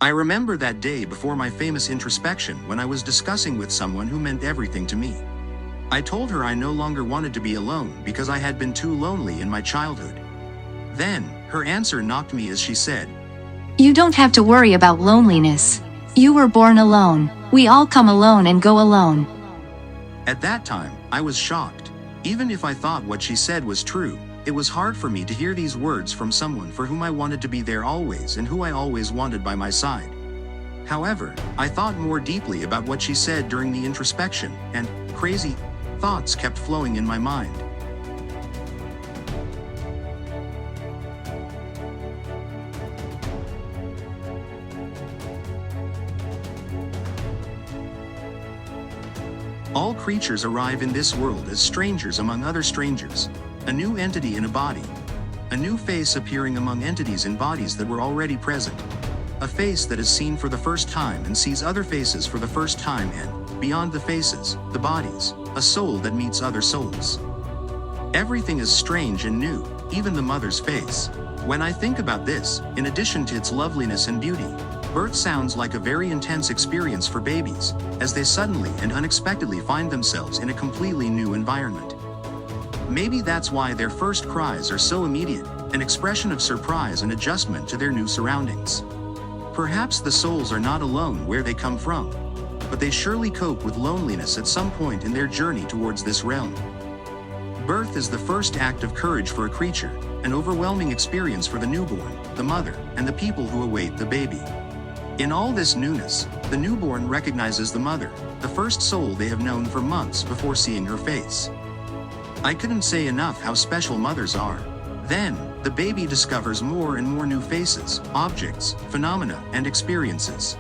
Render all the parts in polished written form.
I remember that day before my famous introspection when I was discussing with someone who meant everything to me. I told her I no longer wanted to be alone because I had been too lonely in my childhood. Then, her answer knocked me as she said, "You don't have to worry about loneliness. You were born alone. We all come alone and go alone." At that time, I was shocked. Even if I thought what she said was true, it was hard for me to hear these words from someone for whom I wanted to be there always and who I always wanted by my side. However, I thought more deeply about what she said during the introspection, and crazy thoughts kept flowing in my mind. All creatures arrive in this world as strangers among other strangers, a new entity in a body, a new face appearing among entities in bodies that were already present, a face that is seen for the first time and sees other faces for the first time, and, beyond the faces, the bodies, a soul that meets other souls. Everything is strange and new, even the mother's face. When I think about this, in addition to its loveliness and beauty, birth sounds like a very intense experience for babies, as they suddenly and unexpectedly find themselves in a completely new environment. Maybe that's why their first cries are so immediate, an expression of surprise and adjustment to their new surroundings. Perhaps the souls are not alone where they come from, but they surely cope with loneliness at some point in their journey towards this realm. Birth is the first act of courage for a creature, an overwhelming experience for the newborn, the mother, and the people who await the baby. In all this newness, the newborn recognizes the mother, the first soul they have known for months before seeing her face. I couldn't say enough how special mothers are. Then, the baby discovers more and more new faces, objects, phenomena, and experiences.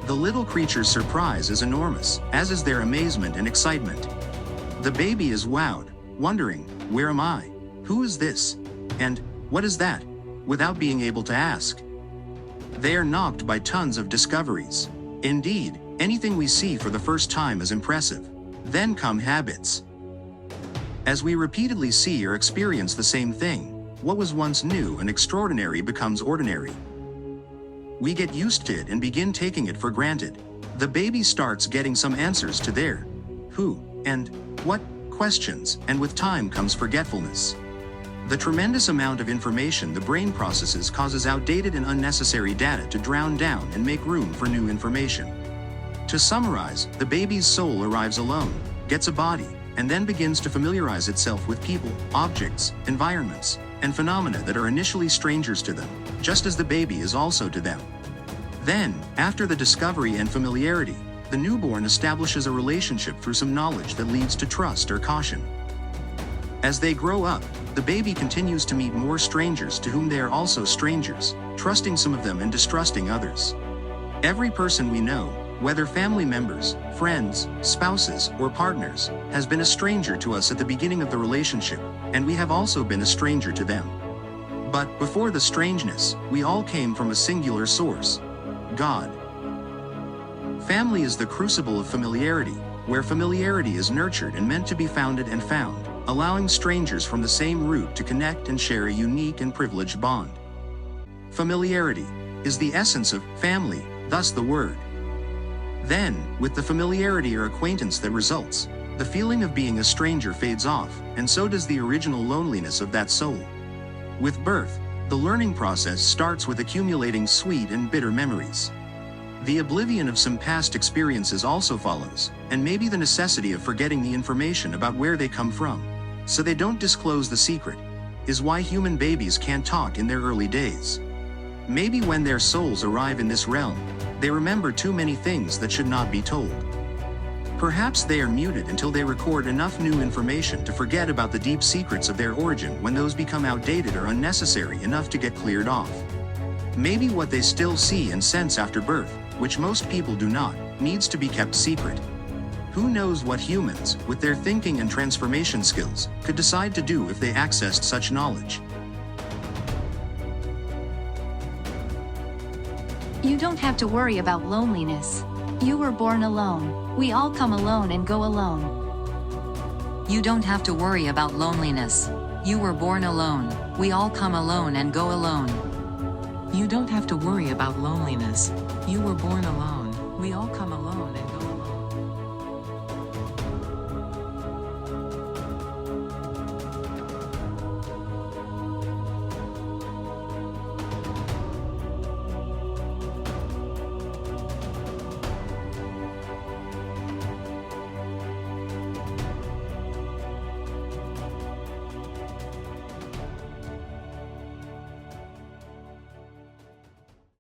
The little creature's surprise is enormous, as is their amazement and excitement. The baby is wowed, wondering, "Where am I? Who is this? And what is that?" without being able to ask. They are knocked by tons of discoveries. Indeed, anything we see for the first time is impressive. Then come habits. As we repeatedly see or experience the same thing, what was once new and extraordinary becomes ordinary. We get used to it and begin taking it for granted. The baby starts getting some answers to their who and what questions, and with time comes forgetfulness. The tremendous amount of information the brain processes causes outdated and unnecessary data to drown down and make room for new information. To summarize, the baby's soul arrives alone, gets a body, and then begins to familiarize itself with people, objects, environments, and phenomena that are initially strangers to them, just as the baby is also to them. Then, after the discovery and familiarity, the newborn establishes a relationship through some knowledge that leads to trust or caution. As they grow up, the baby continues to meet more strangers to whom they are also strangers, trusting some of them and distrusting others. Every person we know, whether family members, friends, spouses, or partners, has been a stranger to us at the beginning of the relationship, and we have also been a stranger to them. But before the strangeness, we all came from a singular source: God. Family is the crucible of familiarity, where familiarity is nurtured and meant to be founded and found, allowing strangers from the same root to connect and share a unique and privileged bond. Familiarity is the essence of family, thus the word. Then, with the familiarity or acquaintance that results, the feeling of being a stranger fades off, and so does the original loneliness of that soul. With birth, the learning process starts with accumulating sweet and bitter memories. The oblivion of some past experiences also follows, and maybe the necessity of forgetting the information about where they come from, so they don't disclose the secret, is why human babies can't talk in their early days. Maybe when their souls arrive in this realm, they remember too many things that should not be told. Perhaps they are muted until they record enough new information to forget about the deep secrets of their origin when those become outdated or unnecessary enough to get cleared off. Maybe what they still see and sense after birth, which most people do not, needs to be kept secret. Who knows what humans, with their thinking and transformation skills, could decide to do if they accessed such knowledge. You don't have to worry about loneliness. You were born alone. We all come alone and go alone. You don't have to worry about loneliness. You were born alone. We all come alone and go alone. You don't have to worry about loneliness. You were born alone. We all come alone and